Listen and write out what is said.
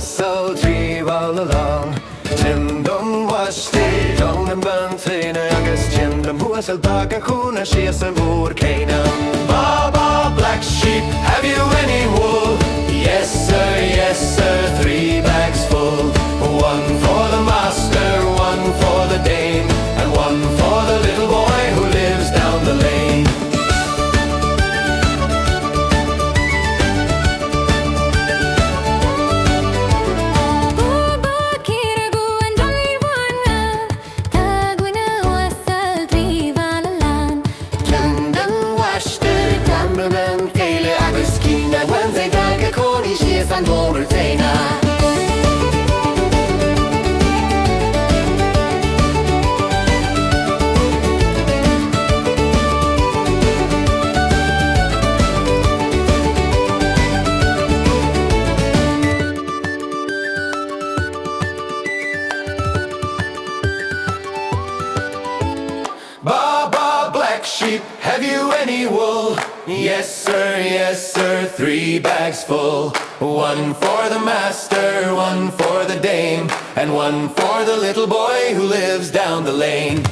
wassail tríomh all along. Tindum pháistí don an bantaine agus tindum wassail bag a chúna síos an bhúr céanam. Baa Baa Black Sheep, have you any wool? Yes sir, 3 bags full. One for the master, one for the dame, and one for the little boy who lives down the lane. Gaeilge agus when they dag a corny she is an overtainer. Baa Baa Black Sheep, have you any wool? Yes sir, 3 bags full. One for the master, one for the dame, and one for the little boy who lives down the lane.